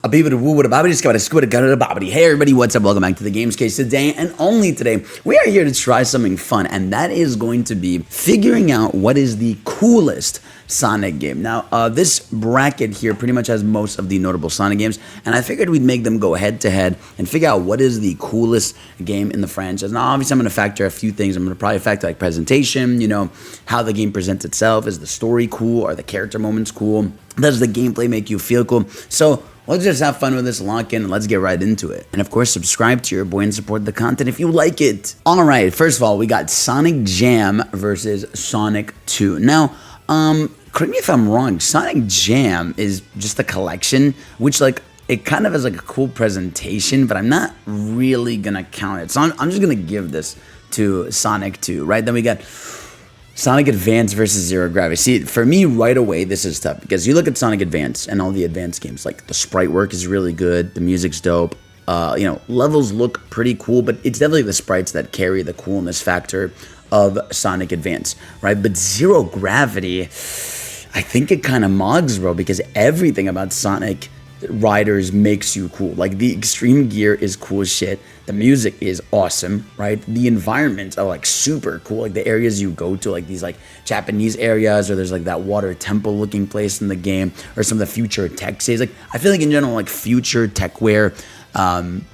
A baby woo with a bobbity squad a squid got a bobbity. Hey everybody, what's up? Welcome back to the Games Case. Today and only today, we are here to try something fun, and that is going to be figuring out what is the coolest Sonic game. Now, this bracket here pretty much has most of the notable Sonic games, and I figured we'd make them go head to head and figure out what is the coolest game in the franchise. Now, obviously, I'm going to factor a few things. I'm going to probably factor like presentation, how the game presents itself. Is the story cool? Are the character moments cool? Does the gameplay make you feel cool? So let's just have fun with this, lock in, and let's get right into it. And of course, subscribe to your boy and support the content if you like it. All right, first of all, we got Sonic Jam versus Sonic 2. Now, correct me if I'm wrong, Sonic Jam is just a collection, which it kind of has like a cool presentation, but I'm not really gonna count it. So I'm just gonna give this to Sonic 2, right? Then we got Sonic Advance versus Zero Gravity. See, for me, right away, this is tough because you look at Sonic Advance and all the Advance games, like the sprite work is really good, the music's dope, levels look pretty cool, but it's definitely the sprites that carry the coolness factor of Sonic Advance, right? But Zero Gravity, I think it kind of mogs, bro, because everything about Sonic Riders makes you cool. Like, the extreme gear is cool as shit. The music is awesome, right? The environments are like super cool. Like the areas you go to, like these like Japanese areas, or there's like that water temple looking place in the game, or some of the future tech says. Like, I feel like in general, like future techwear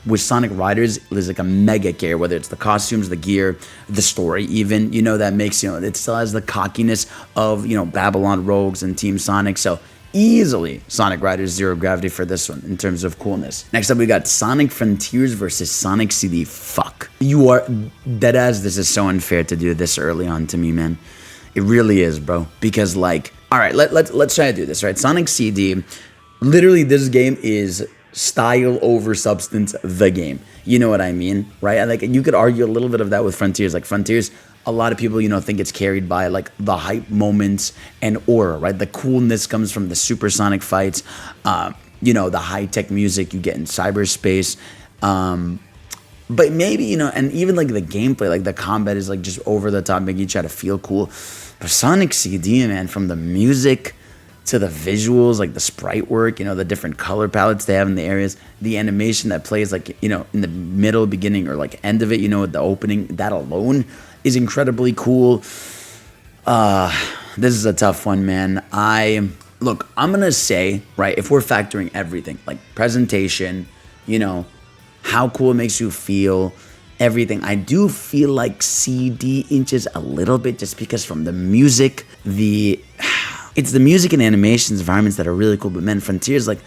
with Sonic Riders is like a mega care, whether it's the costumes, the gear, the story even, that makes, it still has the cockiness of, Babylon Rogues and Team Sonic. So easily Sonic Riders Zero Gravity for this one in terms of coolness. Next up, we got Sonic Frontiers versus Sonic CD. Fuck. You are deadass. This is so unfair to do this early on to me, man. It really is, bro. Because all right, let's try to do this, right? Sonic CD, literally this game is style over substance, the game. You know what I mean, right? And you could argue a little bit of that with Frontiers. Like Frontiers, a lot of people, think it's carried by like the hype moments and aura, right? The coolness comes from the supersonic fights, the high-tech music you get in cyberspace. But maybe, and even like the gameplay, like the combat is like just over the top, making you try to feel cool. But Sonic CD, man, from the music to the visuals, like the sprite work, the different color palettes they have in the areas, the animation that plays like, in the middle, beginning, or like end of it, with the opening, that alone is incredibly cool. This is a tough one, man. I'm gonna say, right, if we're factoring everything, like presentation, how cool it makes you feel, everything, I do feel like CD inches a little bit, just because from the music, it's the music and animations, environments that are really cool. But man, Frontiers, I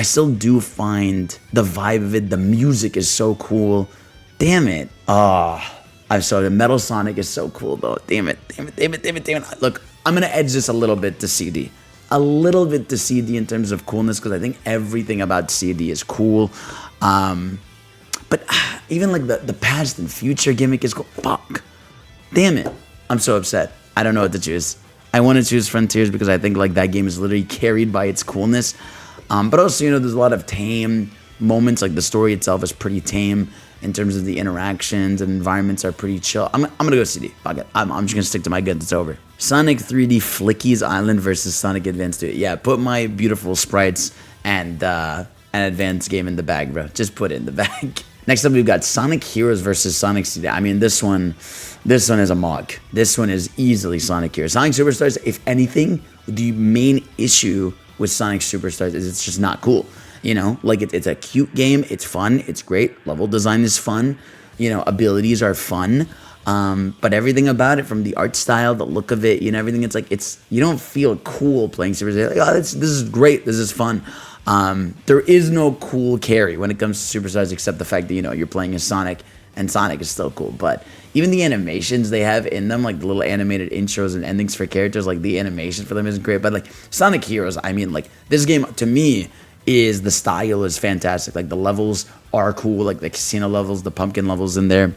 still do find the vibe of it. The music is so cool. Damn it. I'm sorry. The Metal Sonic is so cool, though. Damn it. Look, I'm going to edge this a little bit to CD. A little bit to CD in terms of coolness, because I think everything about CD is cool. But even the past and future gimmick is cool. Fuck. Damn it. I'm so upset. I don't know what to choose. I want to choose Frontiers because I think that game is literally carried by its coolness. But also, there's a lot of tame moments. Like the story itself is pretty tame in terms of the interactions, and environments are pretty chill. I'm going to go CD. Fuck it. I'm just going to stick to my guns. It's over. Sonic 3D Flicky's Island versus Sonic Advance 2. Yeah, put my beautiful sprites and an advanced game in the bag, bro. Just put it in the bag. Next up, we've got Sonic Heroes versus Sonic CD. I mean, this one is a mog. This one is easily Sonic Heroes. Sonic Superstars, if anything, the main issue with Sonic Superstars is it's just not cool. It's a cute game. It's fun. It's great. Level design is fun. Abilities are fun. But everything about it, from the art style, the look of it, everything, it's you don't feel cool playing Superstars. This is great. This is fun. There is no cool carry when it comes to Superstars, except the fact that, you're playing as Sonic, and Sonic is still cool. But even the animations they have in them, like the little animated intros and endings for characters, like the animation for them isn't great. But Sonic Heroes, I mean, this game, to me, the style is fantastic. The levels are cool, like the casino levels, the pumpkin levels in there.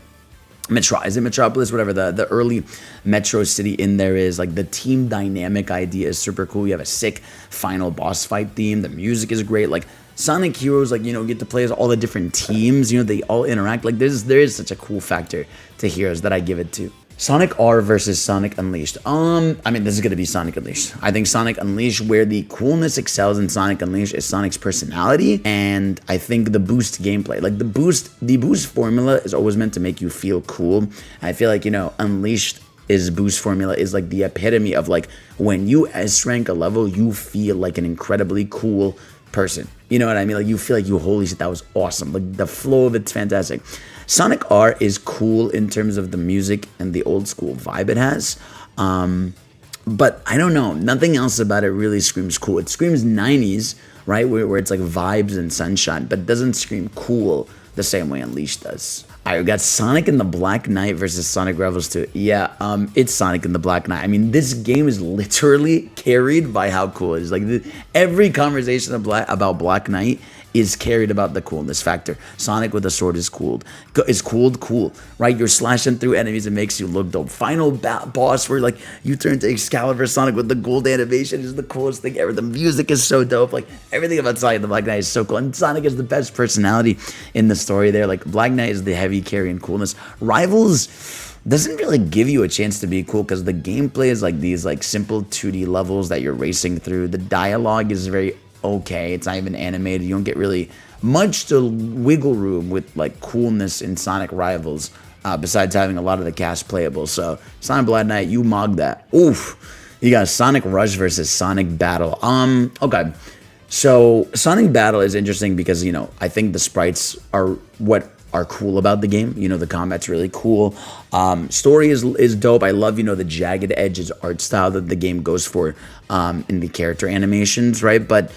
Is it Metropolis? Whatever the early Metro City in there is. The team dynamic idea is super cool. You have a sick final boss fight theme. The music is great. Sonic Heroes, get to play as all the different teams. They all interact. There is such a cool factor to Heroes that I give it to. Sonic R versus Sonic Unleashed. I mean, this is gonna be Sonic Unleashed. I think Sonic Unleashed, where the coolness excels in Sonic Unleashed, is Sonic's personality, and I think the boost gameplay. Like the boost formula is always meant to make you feel cool. I feel like, Unleashed is boost formula is like the epitome of like when you S rank a level, you feel like an incredibly cool person. You know what I mean? Like you feel like holy shit, that was awesome. Like the flow of it's fantastic. Sonic R is cool in terms of the music and the old school vibe it has. But I don't know. Nothing else about it really screams cool. It screams 90s, right? Where it's like vibes and sunshine, but it doesn't scream cool the same way Unleashed does. All right, we got Sonic and the Black Knight versus Sonic Rebels 2. Yeah, it's Sonic and the Black Knight. I mean, this game is literally carried by how cool it is. Like every conversation about Black Knight is carried about the coolness factor. Sonic with a sword is cool, right? You're slashing through enemies, it makes you look dope. Final boss where like you turn to Excalibur, Sonic with the gold animation is the coolest thing ever. The music is so dope. Like everything about Sonic the Black Knight is so cool. And Sonic is the best personality in the story there. Like Black Knight is the heavy carry and coolness. Rivals doesn't really give you a chance to be cool because the gameplay is like these like simple 2D levels that you're racing through. The dialogue is very okay. It's not even animated. You don't get really much to wiggle room with like coolness in Sonic Rivals, besides having a lot of the cast playable. So Sonic Black Knight, you mogged that. Oof. You got Sonic Rush versus Sonic Battle. Okay. So Sonic Battle is interesting because, I think the sprites are what are cool about the game. The combat's really cool. Story is dope. I love, the jagged edges art style that the game goes for in the character animations, right? But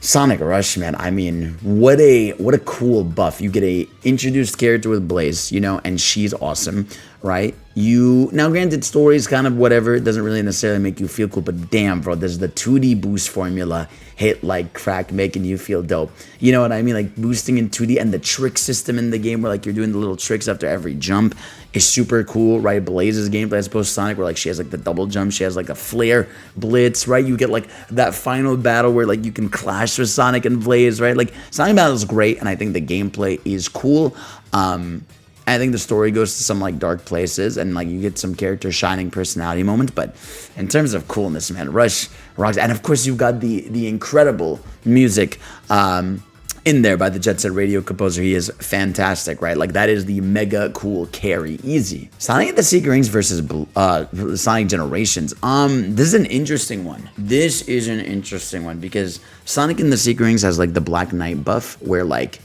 Sonic Rush, man, I mean, what a cool buff. You get a introduced character with Blaze, and she's awesome, right? Now granted, story is kind of whatever. It doesn't really necessarily make you feel cool, but damn, bro, there's the 2D boost formula hit like crack, making you feel dope. You know what I mean? Like boosting in 2D, and the trick system in the game where like you're doing the little tricks after every jump is super cool, right? Blaze's gameplay as opposed to Sonic, where like she has like the double jump, she has like a flare blitz, right? You get like that final battle where like you can clash with Sonic and Blaze, right? Like Sonic Battle is great, and I think the gameplay is cool. I think the story goes to some like dark places, and like you get some character shining personality moments. But in terms of coolness, man, Rush rocks. And of course, you've got the incredible music in there by the Jet Set Radio composer. He is fantastic, right? Like that is the mega cool carry, easy. Sonic and the Secret Rings versus Sonic Generations. This is an interesting one. This is an interesting one because Sonic and the Secret Rings has like the Black Knight buff, where like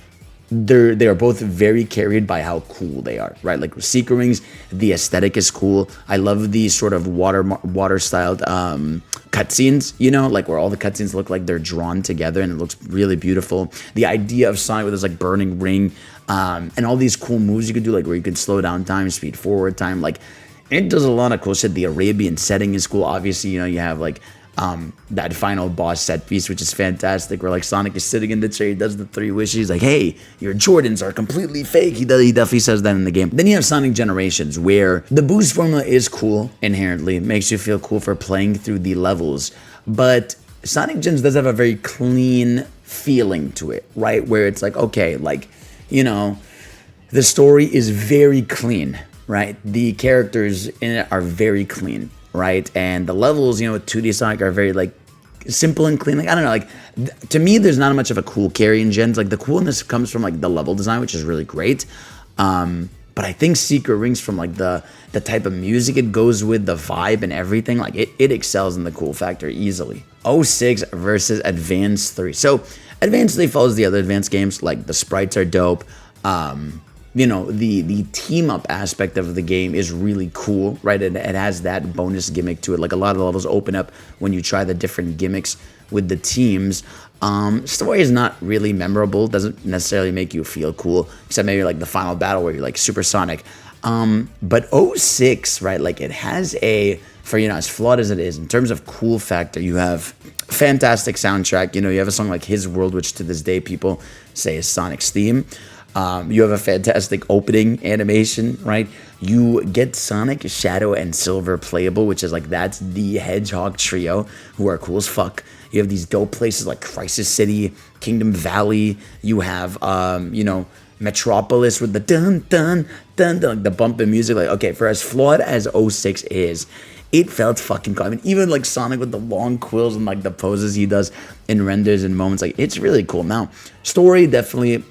they are both very carried by how cool they are, right? Like Secret Rings, the aesthetic is cool. I love these sort of water styled cutscenes, like where all the cutscenes look like they're drawn together and it looks really beautiful. The idea of Sonic with this like burning ring, and all these cool moves you could do, like where you can slow down time, speed forward time, like it does a lot of cool shit. The Arabian setting is cool. Obviously, you have like that final boss set piece, which is fantastic, where like Sonic is sitting in the chair, he does the 3 wishes, he's like, hey, your Jordans are completely fake. He definitely says that in the game. Then you have Sonic Generations, where the boost formula is cool inherently. It makes you feel cool for playing through the levels, but Sonic Gens does have a very clean feeling to it, right? Where it's like, okay, like, the story is very clean, right? The characters in it are very clean, right? And the levels, with 2D Sonic are very like simple and clean. Like I don't know, like to me, there's not much of a cool carry in Gens. Like the coolness comes from like the level design, which is really great. But I think Secret Rings, from like the type of music it goes with, the vibe and everything, like it excels in the cool factor easily. 06 versus Advance 3. So Advance 3 follows the other Advance games. Like the sprites are dope. The team up aspect of the game is really cool, right? It has that bonus gimmick to it. Like a lot of the levels open up when you try the different gimmicks with the teams. Story is not really memorable, doesn't necessarily make you feel cool, except maybe like the final battle where you're like supersonic. But 06, right? Like it has for as flawed as it is, in terms of cool factor, you have fantastic soundtrack. You have a song like His World, which to this day people say is Sonic's theme. You have a fantastic opening animation, right? You get Sonic, Shadow, and Silver playable, which is like, that's the Hedgehog trio, who are cool as fuck. You have these dope places like Crisis City, Kingdom Valley. You have, Metropolis with the dun dun dun dun, like the bumping music. Like, okay, for as flawed as '06 is, it felt fucking cool. I mean, even like Sonic with the long quills and like the poses he does in renders and moments, like it's really cool. Now, story definitely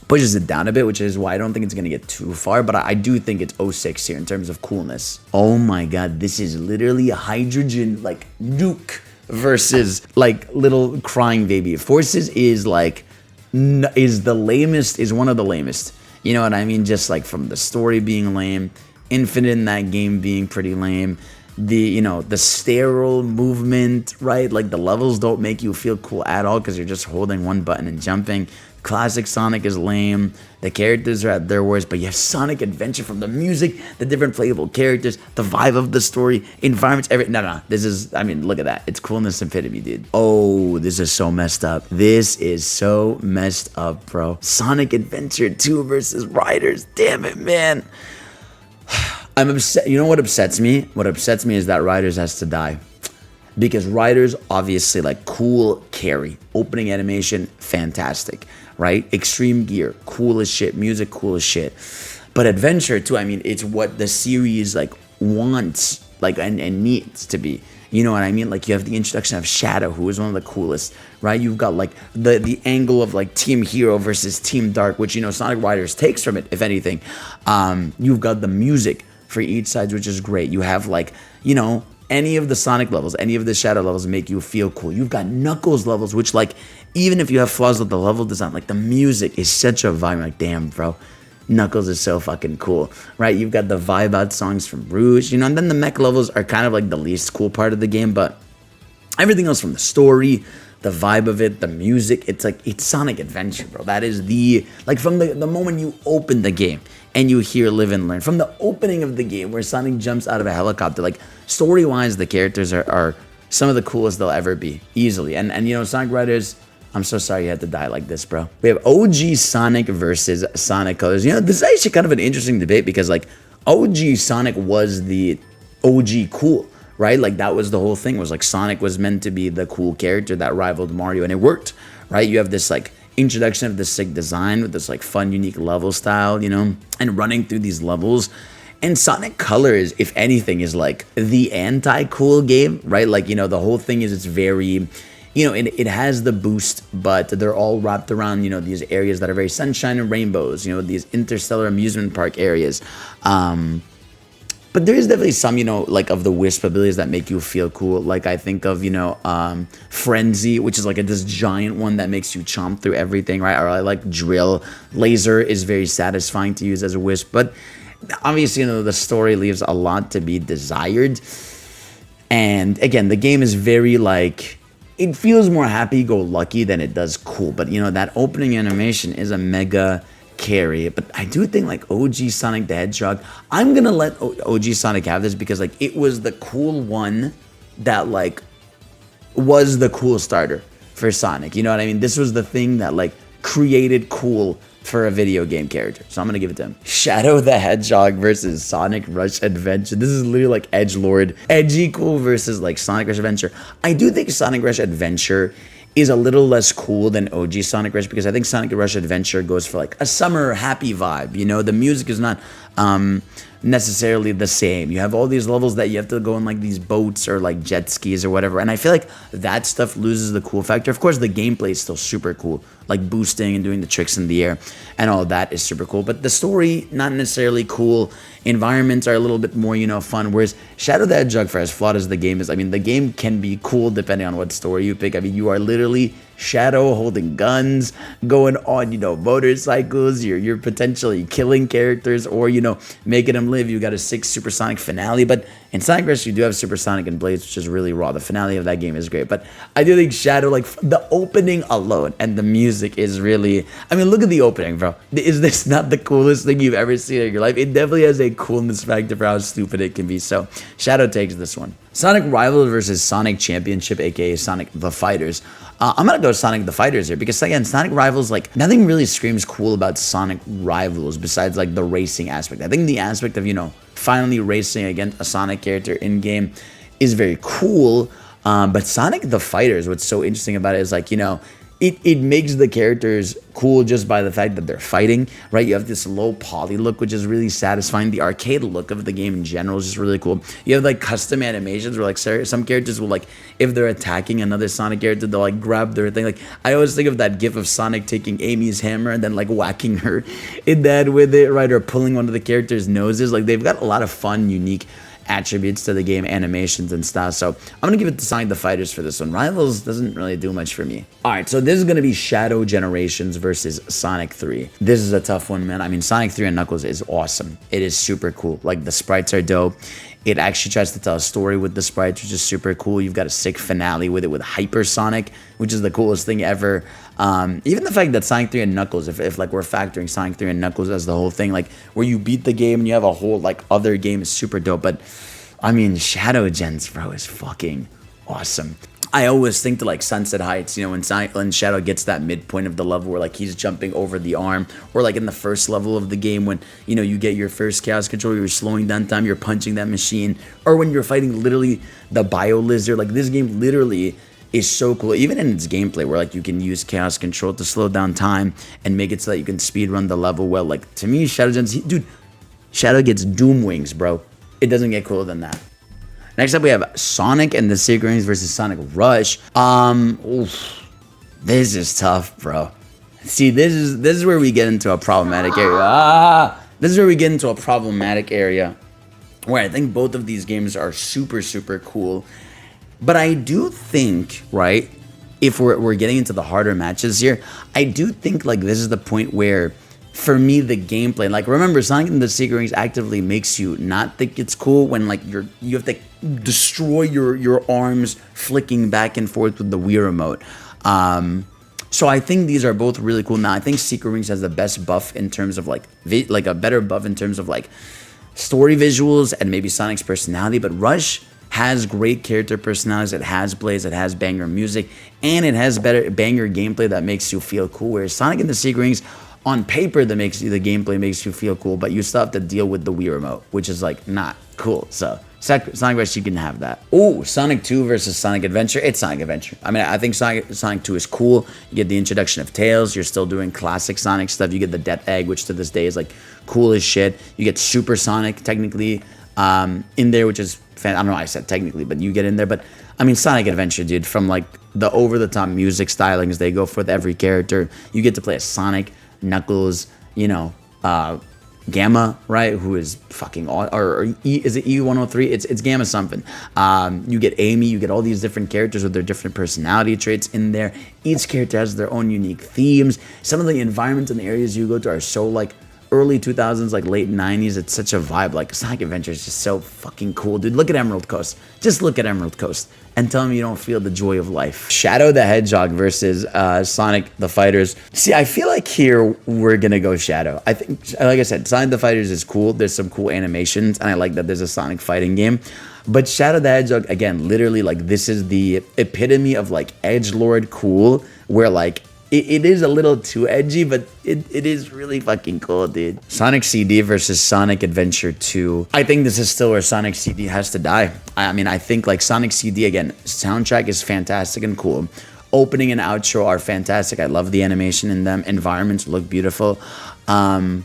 pushes it down a bit, which is why I don't think it's going to get too far, but I do think it's '06 here in terms of coolness. Oh my god, this is literally a hydrogen, like, nuke versus, like, little crying baby. Forces is, like, is the lamest, is one of the lamest. You know what I mean? Just, like, from the story being lame, Infinite in that game being pretty lame, the, you know, the sterile movement, right? Like, the levels don't make you feel cool at all because you're just holding one button and jumping. Classic Sonic is lame. The characters are at their worst, but you have Sonic Adventure from the music, the different playable characters, the vibe of the story, environments, everything. No. This is, I mean, look at that. It's coolness epitome, dude. Oh, this is so messed up. This is so messed up, bro. Sonic Adventure 2 versus Riders. Damn it, man. I'm upset. You know what upsets me? What upsets me is that Riders has to die. Because Riders, obviously, like, cool carry. Opening animation, fantastic, right? Extreme gear, cool as shit. Music, cool as shit. But Adventure, too, I mean, it's what the series, like, wants, like, and needs to be. You know what I mean? Like, you have the introduction of Shadow, who is one of the coolest, right? You've got, like, the angle of, like, Team Hero versus Team Dark, which, you know, Sonic Riders takes from it, if anything. You've got the music for each side, which is great. You have, like, you know, any of the Sonic levels, any of the Shadow levels make you feel cool. You've got Knuckles levels, which, like, even if you have flaws with the level design, like, the music is such a vibe. Like, damn, bro, Knuckles is so fucking cool, right? You've got the vibe out songs from Rouge, you know, and then the mech levels are kind of like the least cool part of the game, but everything else from the story, the vibe of it, the music, it's like, it's Sonic Adventure, bro. That is the, like, from the moment you open the game and you hear Live and Learn, from the opening of the game where Sonic jumps out of a helicopter, like, story-wise, the characters are some of the coolest they'll ever be, easily. And you know, Sonic Riders, I'm so sorry you had to die like this, bro. We have OG Sonic versus Sonic Colors. You know, this is actually kind of an interesting debate because, like, OG Sonic was the OG cool, right? Like, that was the whole thing, was like Sonic was meant to be the cool character that rivaled Mario, and it worked, right? You have this, like, introduction of this sick design with this, like, fun, unique level style, you know, and running through these levels. And Sonic Colors, if anything, is like the anti-cool game, right? Like, you know, the whole thing is it's very, you know, it has the boost, but they're all wrapped around, you know, these areas that are very sunshine and rainbows, you know, these interstellar amusement park areas. But there is definitely some, you know, like, of the Wisp abilities that make you feel cool. Like, I think of, you know, Frenzy, which is like this giant one that makes you chomp through everything, right? Or I like Drill. Laser is very satisfying to use as a Wisp, but obviously, you know, the story leaves a lot to be desired. And again, the game is very, like, it feels more happy-go-lucky than it does cool. But, you know, that opening animation is a mega carry. But I do think, like, OG Sonic the Hedgehog, I'm gonna let OG Sonic have this because, like, it was the cool one that, like, was the cool starter for Sonic. You know what I mean? This was the thing that, like, created cool for a video game character. So I'm gonna give it to him. Shadow the Hedgehog versus Sonic Rush Adventure. This is literally like edgelord. Edgy cool versus, like, Sonic Rush Adventure. I do think Sonic Rush Adventure is a little less cool than OG Sonic Rush because I think Sonic Rush Adventure goes for, like, a summer happy vibe. You know, the music is not necessarily the same. You have all these levels that you have to go in, like, these boats or, like, jet skis or whatever, and I feel like that stuff loses the cool factor. Of course, the gameplay is still super cool, like boosting and doing the tricks in the air, and all that is super cool, but the story, not necessarily cool. Environments are a little bit more, you know, fun, whereas Shadow the Hedgehog, for as flawed as the game is, I mean, the game can be cool depending on what story you pick. I mean, you are literally Shadow holding guns, going on, you know, motorcycles, you're potentially killing characters or, you know, making them live. You got a 6 supersonic finale, but in Sonic Rush you do have supersonic and blades, which is really raw. The finale of that game is great, but I do think Shadow, like, the opening alone and the music is really, I mean, look at the opening, bro. Is this not the coolest thing you've ever seen in your life? It definitely has a coolness factor for how stupid it can be, so Shadow takes this one. Sonic Rivals versus Sonic Championship, aka Sonic the Fighters. I'm gonna go Sonic the Fighters here because, again, Sonic Rivals, like, nothing really screams cool about Sonic Rivals besides, like, the racing aspect. I think the aspect of, you know, finally racing against a Sonic character in game is very cool. But Sonic the Fighters, what's so interesting about it is, like, you know, it makes the characters cool just by the fact that they're fighting, right? You have this low poly look, which is really satisfying. The arcade look of the game in general is just really cool. You have like custom animations where like some characters will like, if they're attacking another Sonic character, they'll like grab their thing. Like I always think of that gif of Sonic taking Amy's hammer and then like whacking her in the head with it, right? Or pulling one of the characters' noses. Like they've got a lot of fun, unique attributes to the game, animations and stuff. So I'm gonna give it to Sonic the Fighters for this one. Rivals doesn't really do much for me. All right, so this is gonna be Shadow Generations versus Sonic 3. This is a tough one, man. I mean, Sonic 3 and Knuckles is awesome. It is super cool. Like the sprites are dope. It actually tries to tell a story with the sprites, which is super cool. You've got a sick finale with it with Hypersonic, which is the coolest thing ever. Even the fact that Sonic 3 and Knuckles, if like we're factoring Sonic 3 and Knuckles as the whole thing, like where you beat the game and you have a whole like other game is super dope. But I mean, Shadow Gens, bro, is fucking awesome. I always think to like Sunset Heights, you know, when Shadow gets that midpoint of the level where like he's jumping over the arm, or like in the first level of the game when, you know, you get your first Chaos Control, you're slowing down time, you're punching that machine, or when you're fighting literally the Bio Lizard. Like this game literally is so cool, even in its gameplay where like you can use Chaos Control to slow down time and make it so that you can speed run the level well. Like to me, Shadow Gens, dude, Shadow gets Doom Wings, bro. It doesn't get cooler than that. Next up, we have Sonic and the Secret Rings versus Sonic Rush. This is tough, bro. See, this is where we get into a problematic area. This is where we get into a problematic area where I think both of these games are super, super cool. But I do think, right, if we're getting into the harder matches here, I do think like this is the point where, for me, the gameplay, like remember, Sonic and the Secret Rings actively makes you not think it's cool when like you have to destroy your arms flicking back and forth with the Wii remote. So I think these are both really cool. Now I think Secret Rings has the best buff in terms of like a better buff in terms of like story visuals and maybe Sonic's personality, but Rush has great character personalities. It has Blaze, it has banger music, and it has better banger gameplay that makes you feel cool. Whereas Sonic and the Secret Rings, on paper, the gameplay makes you feel cool, but you still have to deal with the Wii remote, which is like not cool. So Sonic Rush, you can have that. Oh, Sonic 2 versus Sonic Adventure. It's Sonic Adventure. I mean, I think Sonic 2 is cool. You get the introduction of Tails. You're still doing classic Sonic stuff. You get the Death Egg, which to this day is like cool as shit. You get Super Sonic technically in there, which is I don't know why I said technically, but you get in there. But I mean, Sonic Adventure, dude, from like the over-the-top music stylings they go for with every character. You get to play as Sonic, Knuckles, you know, Gamma, right? Who is fucking is it E103? It's Gamma something. You get Amy, you get all these different characters with their different personality traits in there. Each character has their own unique themes. Some of the environments and the areas you go to are so like early 2000s, like late 90s. It's such a vibe. Like Sonic Adventure is just so fucking cool, dude. Look at Emerald Coast. Just look at Emerald Coast and tell me you don't feel the joy of life. Shadow the Hedgehog versus Sonic the Fighters. See, I feel like here we're gonna go Shadow. I think, like I said, Sonic the Fighters is cool. There's some cool animations, and I like that there's a Sonic fighting game. But Shadow the Hedgehog, again, literally, like this is the epitome of like edgelord cool, where like it is a little too edgy, but it is really fucking cool, dude. Sonic CD versus Sonic Adventure 2. I think this is still where Sonic CD has to die. I mean, I think like Sonic CD, again, soundtrack is fantastic and cool. Opening and outro are fantastic. I love the animation in them. Environments look beautiful. But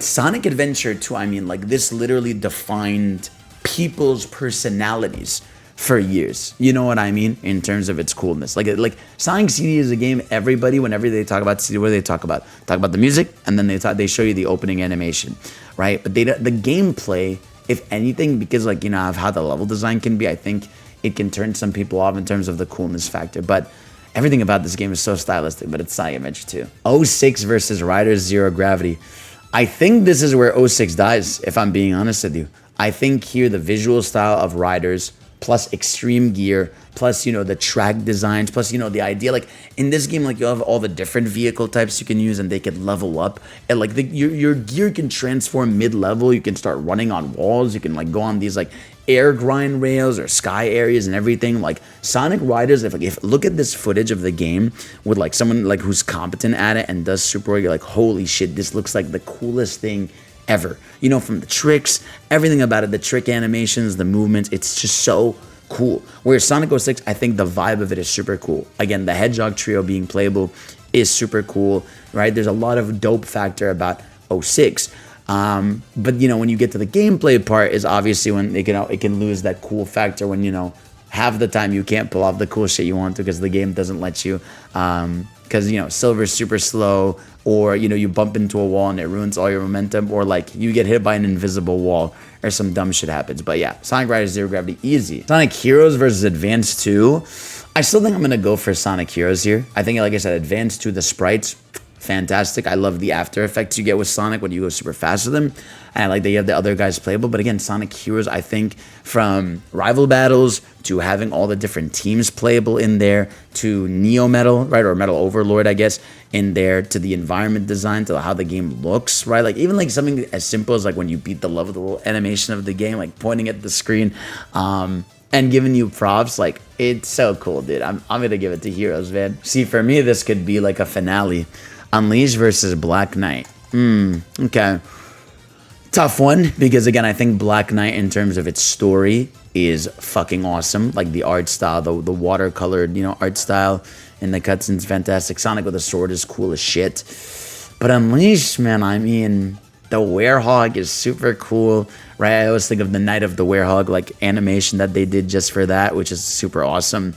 Sonic Adventure 2, I mean, like this literally defined people's personalities for years. You know what I mean? In terms of its coolness. Like Sonic CD is a game everybody, whenever they talk about CD, what do they talk about? Talk about the music, and then they show you the opening animation, right? But the gameplay, if anything, because like, you know, of how the level design can be, I think it can turn some people off in terms of the coolness factor. But everything about this game is so stylistic, but it's Sonic Adventure 2. 06 versus Riders Zero Gravity. I think this is where 06 dies, if I'm being honest with you. I think here the visual style of Riders plus extreme gear, plus, you know, the track designs, plus, you know, the idea, like, in this game, like, you have all the different vehicle types you can use, and they can level up, and, like, your gear can transform mid-level. You can start running on walls, you can, like, go on these, like, air grind rails or sky areas and everything. Like, Sonic Riders, if look at this footage of the game with, like, someone, like, who's competent at it and does super well, you're like, holy shit, this looks like the coolest thing ever. You know, from the tricks, everything about it, the trick animations, the movements, it's just so cool. Whereas Sonic 06, I think the vibe of it is super cool. Again, the Hedgehog trio being playable is super cool, right? There's a lot of dope factor about 06. But when you get to the gameplay part is obviously when it can lose that cool factor when, half the time you can't pull off the cool shit you want to because the game doesn't let you. Because, Silver's super slow, or, you bump into a wall and it ruins all your momentum, or like you get hit by an invisible wall or some dumb shit happens. But yeah, Sonic Riders Zero Gravity, easy. Sonic Heroes versus Advance 2. I still think I'm going to go for Sonic Heroes here. I think, like I said, Advance 2, the sprites, fantastic. I love the after effects you get with Sonic when you go super fast with him. And I like that you have the other guys playable. But again, Sonic Heroes, I think from rival battles to having all the different teams playable in there to Neo Metal, right? Or Metal Overlord, I guess, in there, to the environment design, to how the game looks, right? Like even like something as simple as like when you beat the level, the little animation of the game, like pointing at the screen, and giving you props, like it's so cool, dude. I'm gonna give it to Heroes, man. See, for me, this could be like a finale. Unleashed versus Black Knight. Okay. Tough one, because again, I think Black Knight in terms of its story is fucking awesome. Like the art style, the watercolored, art style in the cutscenes, fantastic. Sonic with a sword is cool as shit. But Unleashed, man, I mean, the Werehog is super cool, right? I always think of the Night of the Werehog, like animation that they did just for that, which is super awesome.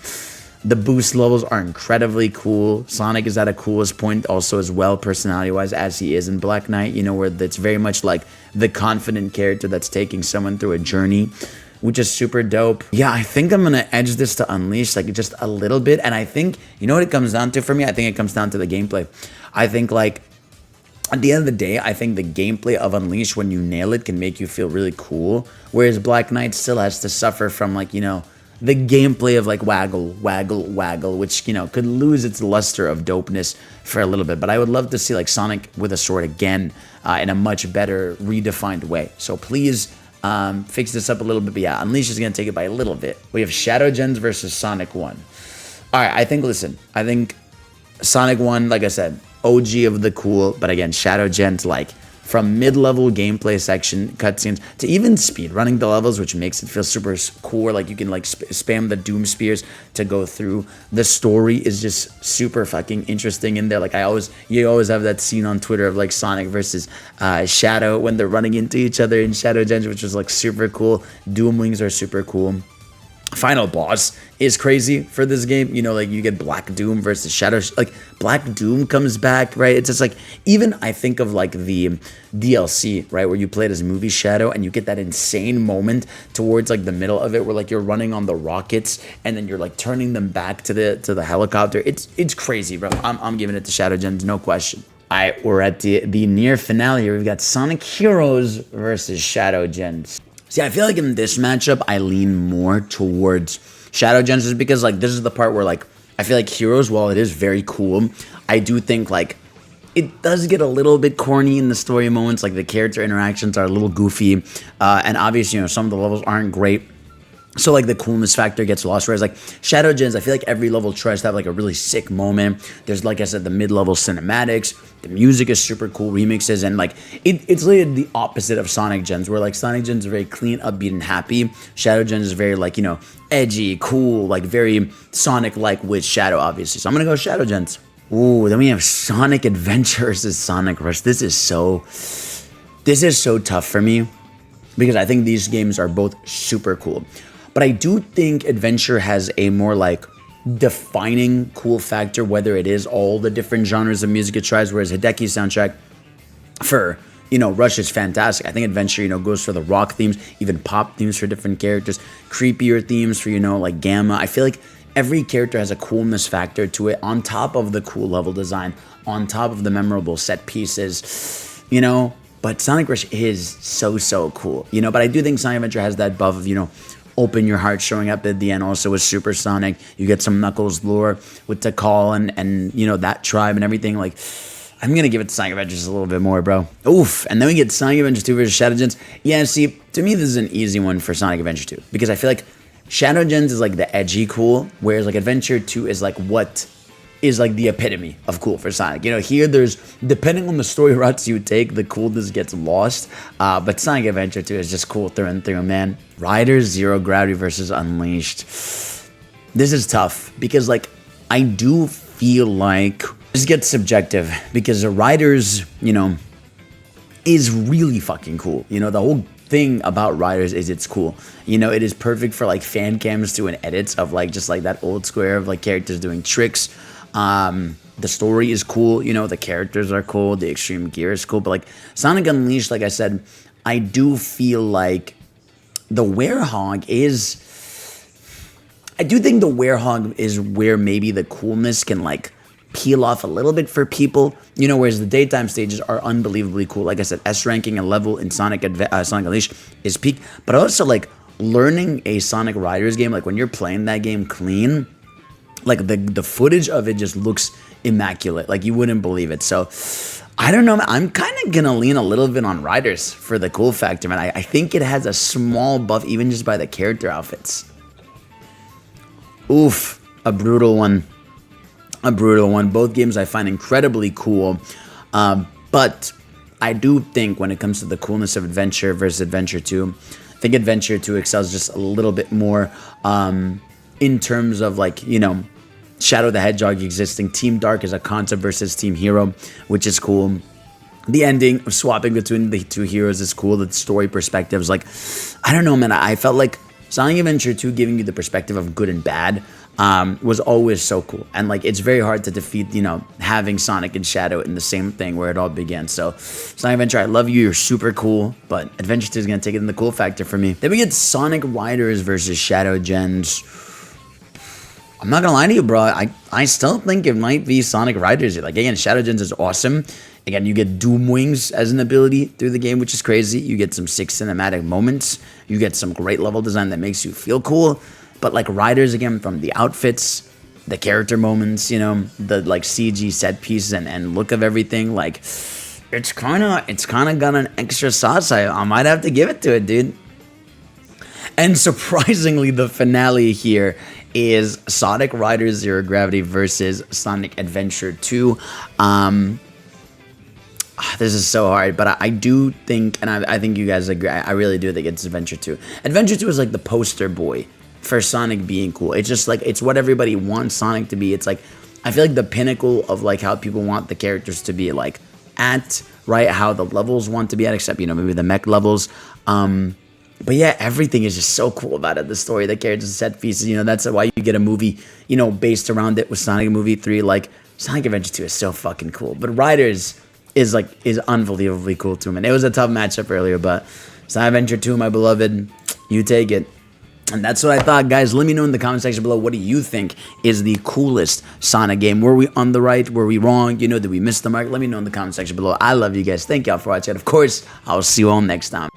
The boost levels are incredibly cool. Sonic is at a coolest point also as well, personality-wise, as he is in Black Knight, where it's very much like the confident character that's taking someone through a journey, which is super dope. Yeah, I think I'm going to edge this to Unleashed, like just a little bit. And I think, what it comes down to for me? I think it comes down to the gameplay. I think like, at the end of the day, I think the gameplay of Unleashed, when you nail it, can make you feel really cool. Whereas Black Knight still has to suffer from like, the gameplay of like waggle, waggle, waggle, which, could lose its luster of dopeness for a little bit. But I would love to see like Sonic with a sword again in a much better redefined way. So please fix this up a little bit. But yeah, Unleashed is going to take it by a little bit. We have Shadow Gens versus Sonic 1. All right, I think Sonic 1, like I said, OG of the cool. But again, Shadow Gens, like from mid-level gameplay section cutscenes to even speed running the levels, which makes it feel super cool. Like you can like spam the Doom Spears to go through. The story is just super fucking interesting in there. Like you always have that scene on Twitter of like Sonic versus Shadow when they're running into each other in Shadow Gens, which was like super cool. Doom Wings are super cool. Final boss is crazy for this game. Like you get Black Doom versus Shadow. Like Black Doom comes back, right? It's just like, even I think of like the DLC, right? Where you play it as movie Shadow and you get that insane moment towards like the middle of it where like you're running on the rockets and then you're like turning them back to the helicopter. It's crazy, bro. I'm giving it to Shadow Gens, no question. All right, we're at the near finale here. We've got Sonic Heroes versus Shadow Gens. See, I feel like in this matchup, I lean more towards Shadow Gens just because, like, this is the part where, like, I feel like Heroes, while it is very cool, I do think, like, it does get a little bit corny in the story moments. Like, the character interactions are a little goofy. And obviously, some of the levels aren't great. So, like, the coolness factor gets lost. Whereas, like, Shadow Gens, I feel like every level tries to have, like, a really sick moment. There's, like I said, the mid-level cinematics. The music is super cool, remixes. And, like, it's literally the opposite of Sonic Gens, where, like, Sonic Gens is very clean, upbeat, and happy. Shadow Gens is very, like, edgy, cool, like, very Sonic-like with Shadow, obviously. So, I'm going to go Shadow Gens. Ooh, then we have Sonic Adventure versus Sonic Rush. This is so tough for me because I think these games are both super cool. But I do think Adventure has a more like defining cool factor, whether it is all the different genres of music it tries, whereas Hideki's soundtrack for, Rush is fantastic. I think Adventure, goes for the rock themes, even pop themes for different characters, creepier themes for, like Gamma. I feel like every character has a coolness factor to it on top of the cool level design, on top of the memorable set pieces, But Sonic Rush is so cool, But I do think Sonic Adventure has that buff of, Open Your Heart showing up at the end also with Supersonic. You get some Knuckles lore with Tikal and that tribe and everything. Like, I'm going to give it to Sonic Adventure just a little bit more, bro. Oof. And then we get Sonic Adventure 2 versus Shadow Gens. Yeah, see, to me, this is an easy one for Sonic Adventure 2 because I feel like Shadow Gens is like the edgy cool, whereas like Adventure 2 is like what is like the epitome of cool for Sonic. You know, here there's, depending on the story routes you take, the coolness gets lost. But Sonic Adventure 2 is just cool through and through, man. Riders Zero Gravity versus Unleashed. This is tough because, like, I do feel like this gets subjective because the Riders, you know, is really fucking cool. You know, the whole thing about Riders is it's cool. You know, it is perfect for like fan cams doing edits of like just like that old square of like characters doing tricks. The story is cool. You know, the characters are cool. The extreme gear is cool. But like Sonic Unleashed, like I said, I do feel like the Werehog is, I do think the Werehog is where maybe the coolness can like peel off a little bit for people, you know, whereas the daytime stages are unbelievably cool. Like I said, S ranking and level in Sonic Unleashed is peak, but also like learning a Sonic Riders game, like when you're playing that game clean, like the footage of it just looks immaculate, like you wouldn't believe it. So I don't know, man. I'm kind of gonna lean a little bit on Riders for the cool factor, man. I think it has a small buff even just by the character outfits. Oof, a brutal one. A brutal one. Both games I find incredibly cool, but I do think when it comes to the coolness of Adventure versus Adventure 2, I think Adventure 2 excels just a little bit more in terms of like, you know, Shadow the Hedgehog existing. Team Dark is a concept versus Team Hero, which is cool. The ending of swapping between the two heroes is cool. The story perspectives, like, I don't know, man. I felt like Sonic Adventure 2 giving you the perspective of good and bad was always so cool. And like, it's very hard to defeat, you know, having Sonic and Shadow in the same thing where it all began. So Sonic Adventure, I love you. You're super cool. But Adventure 2 is going to take it in the cool factor for me. Then we get Sonic Riders versus Shadow Gens. I'm not going to lie to you, bro. I still think it might be Sonic Riders. Like, again, Shadow Gens is awesome. Again, you get Doom Wings as an ability through the game, which is crazy. You get some sick cinematic moments. You get some great level design that makes you feel cool. But like Riders, again, from the outfits, the character moments, you know, the like CG set pieces and look of everything, like it's kind of got an extra sauce. I might have to give it to it, dude. And surprisingly, the finale here is Sonic Riders Zero Gravity versus Sonic Adventure 2. This is so hard, but I do think, and I think you guys agree, I really do think it's Adventure 2. Adventure 2 is like the poster boy for Sonic being cool. It's just like, it's what everybody wants Sonic to be. It's like, I feel like the pinnacle of like how people want the characters to be like at, right? How the levels want to be at, except, you know, maybe the mech levels. But yeah, everything is just so cool about it. The story, the characters, set pieces, you know, that's why you get a movie, you know, based around it with Sonic Movie 3. Like, Sonic Adventure 2 is so fucking cool. But Riders is unbelievably cool too, man. It was a tough matchup earlier, but Sonic Adventure 2, my beloved, you take it. And that's what I thought, guys. Let me know in the comment section below, what do you think is the coolest Sonic game? Were we on the right? Were we wrong? You know, did we miss the mark? Let me know in the comment section below. I love you guys. Thank y'all for watching. Of course, I'll see you all next time.